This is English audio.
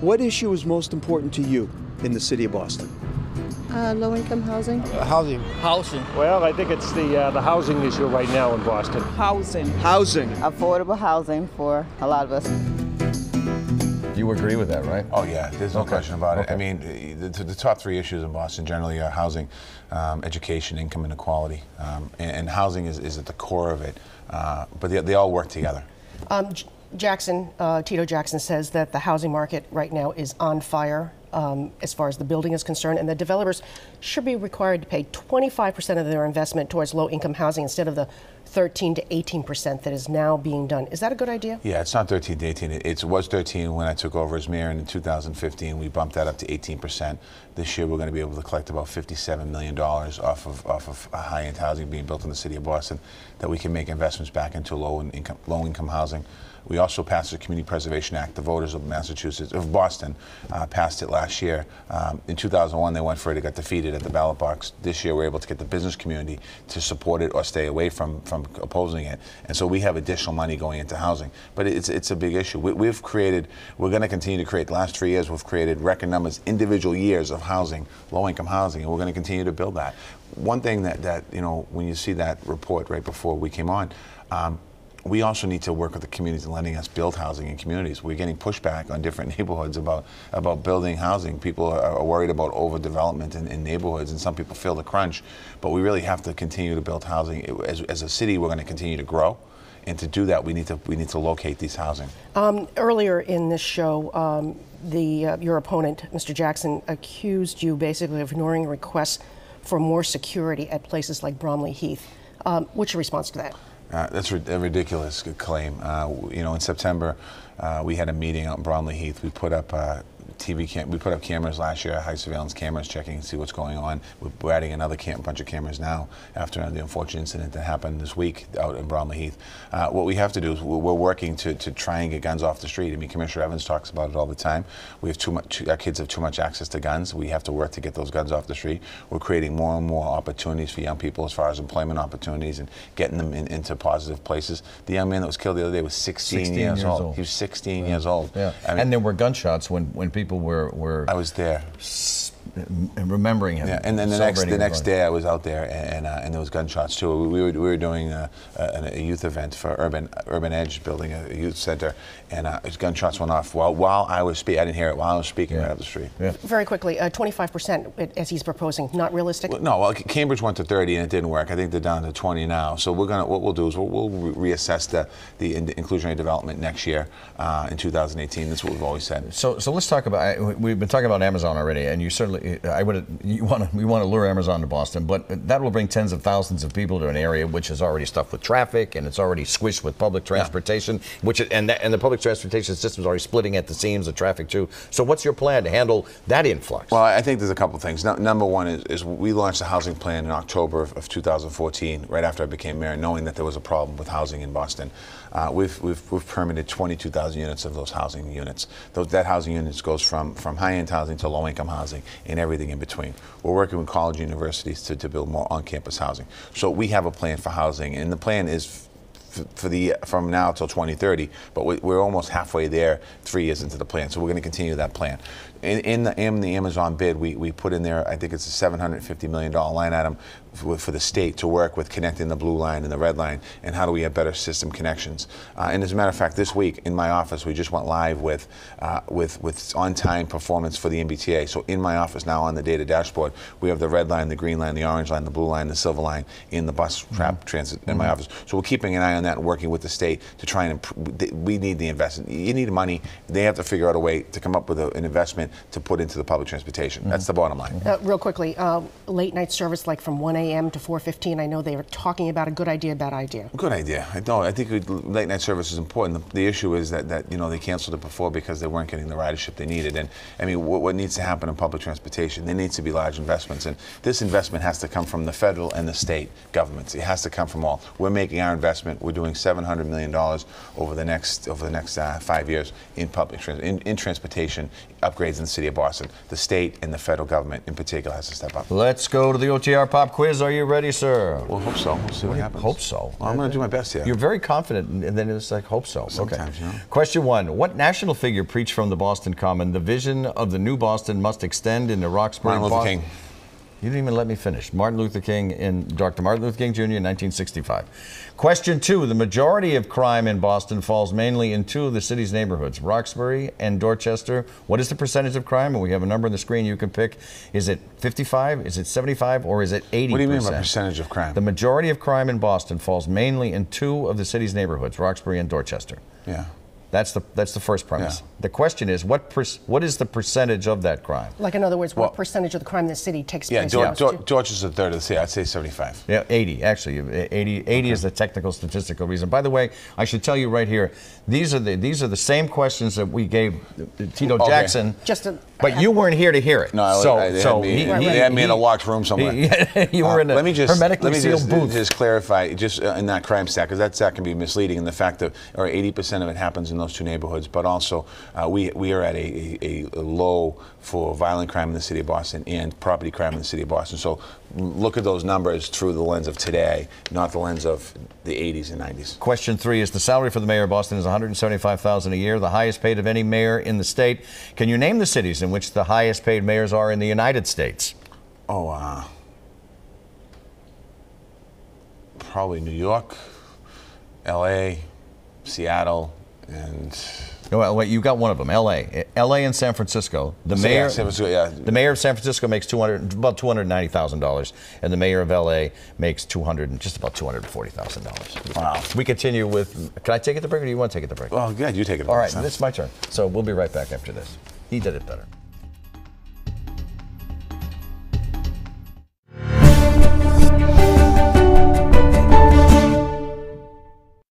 What issue is most important to you in the city of Boston? Low-income housing. Housing. Well, I think it's the housing issue right now in Boston. Housing. Housing. Affordable housing for a lot of us. You agree with that, right? Oh yeah, there's no question about it. Okay. I mean, the top three issues in Boston generally are housing, education, income inequality, and housing is at the core of it. But they all work together. Tito Jackson says that the housing market right now is on fire as far as the building is concerned, and the developers should be required to pay 25% of their investment towards low-income housing instead of the 13 to 18% that is now being done. Is that a good idea? Yeah, it's not 13 to 18. It was 13 when I took over as mayor, and in 2015 we bumped that up to 18%. This year we're going to be able to collect about $57 million off of high-end housing being built in the city of Boston that we can make investments back into low-income housing. We also passed the Community Preservation Act. The voters of Boston, passed it last year. In 2001, they went for it. It got defeated at the ballot box. This year, we're able to get the business community to support it or stay away from opposing it. And so we have additional money going into housing. But it's a big issue. We're going to continue to create. The last 3 years, we've created record numbers, individual years of housing, low-income housing, and we're going to continue to build that. One thing that when you see that report right before we came on, we also need to work with the communities and letting us build housing in communities. We're getting pushback on different neighborhoods about building housing. People are worried about overdevelopment in neighborhoods, and some people feel the crunch. But we really have to continue to build housing. As a city, we're going to continue to grow, and to do that, we need to locate these housing. Earlier in this show, your opponent, Mr. Jackson, accused you basically of ignoring requests for more security at places like Bromley Heath. What's your response to that? That's a ridiculous claim. In September, we had a meeting out in Bromley Heath. We put up we put up cameras last year, high surveillance cameras, checking to see what's going on. We're adding another bunch of cameras now after the unfortunate incident that happened this week out in Bromley Heath. What we have to do is we're working to try and get guns off the street. I mean, Commissioner Evans talks about it all the time. We have our kids have too much access to guns. We have to work to get those guns off the street. We're creating more and more opportunities for young people as far as employment opportunities and getting them into positive places. The young man that was killed the other day was 16 years old. He was 16 years old. Yeah. I mean, and there were gunshots when people were I was there. Remembering him. Yeah, and then the next day I was out there, and there was gunshots too. We were doing a youth event for Urban Edge, building a youth center, and gunshots went off while I was speaking. I didn't hear it while I was speaking right up the street. Yeah. Very quickly, 25% as he's proposing, not realistic? No, Cambridge went to 30 and it didn't work. I think they're down to 20 now. So what we'll do is we'll reassess the inclusionary development next year in 2018. That's what we've always said. So let's talk about. We've been talking about Amazon already, and you certainly. We want to lure Amazon to Boston, but that will bring tens of thousands of people to an area which is already stuffed with traffic, and it's already squished with public transportation, and the public transportation system is already splitting at the seams of traffic too. So what's your plan to handle that influx? Well, I think there's a couple of things. Number one is we launched a housing plan in October of 2014, right after I became mayor, knowing that there was a problem with housing in Boston. We've permitted 22,000 units of those housing units. That housing units goes from high-end housing to low-income housing and everything in between. We're working with college universities to build more on-campus housing. So we have a plan for housing, and the plan is from now till 2030, but we're almost halfway there 3 years into the plan, so we're going to continue that plan. In the Amazon bid, we put in there, I think it's a $750 million line item for the state to work with connecting the blue line and the red line, and how do we have better system connections. And as a matter of fact, this week in my office, we just went live with on-time performance for the MBTA. So in my office now on the data dashboard, we have the red line, the green line, the orange line, the blue line, the silver line in the bus transit in my office. So we're keeping an eye on that and working with the state to try and improve. We need the investment. You need money. They have to figure out a way to come up with an investment to put into the public transportation. That's the bottom line. Real quickly, late night service like from 1 a.m. to 4:15. I know they were talking about a good idea, bad idea. Good idea. I think late night service is important. The issue is that they canceled it before because they weren't getting the ridership they needed. And I mean, what needs to happen in public transportation? There needs to be large investments, and this investment has to come from the federal and the state governments. It has to come from all. We're making our investment. We're doing $700 million over the next 5 years in public in transportation upgrades in the city of Boston. The state and the federal government in particular has to step up. Let's go to the OTR pop quiz. Are you ready, sir? We'll hope so. We'll see what happens. Hope so. Well, I'm going to do my best here. You're very confident, and then it's like, hope so. Sometimes, okay. you know. Question 1. What national figure preached from the Boston Common? The vision of the new Boston must extend into Roxbury. Martin Luther King. You didn't even let me finish. Dr. Martin Luther King Jr. in 1965. Question 2. The majority of crime in Boston falls mainly in 2 of the city's neighborhoods, Roxbury and Dorchester. What is the percentage of crime? And we have a number on the screen you can pick. Is it 55, is it 75, or is it 80%? What do you mean by percentage of crime? The majority of crime in Boston falls mainly in 2 of the city's neighborhoods, Roxbury and Dorchester. Yeah. That's the first premise. Yeah. The question is, what is the percentage of that crime? Like, in other words, what percentage of the crime in the city takes Yeah, place? George is a third of the city. I'd say 75. Yeah, 80, actually. 80 is the technical statistical reason. By the way, I should tell you right here, these are the same questions that we gave Tito Jackson, but you weren't here to hear it. No, they had me in a locked room somewhere. You were in a hermetically sealed booth. Let me just clarify, just in that crime stat, because that stat can be misleading in the fact that 80% of it happens in those 2 neighborhoods, but also we are at a low for violent crime in the city of Boston and property crime in the city of Boston. So look at those numbers through the lens of today, not the lens of the 80s and 90s. Question 3 is the salary for the mayor of Boston is $175,000 a year, the highest paid of any mayor in the state. Can you name the cities in which the highest paid mayors are in the United States? Oh, probably New York, L.A., Seattle, and... Well, wait, you got one of them. L.A. and San Francisco. The mayor, San Francisco, yeah. The mayor of San Francisco makes about $290,000, and the mayor of L.A. makes just about $240,000. Wow. We continue with. Can I take it to break, or do you want to take it to break? Well, yeah, you take it. All right, it's my turn. So we'll be right back after this. He did it better.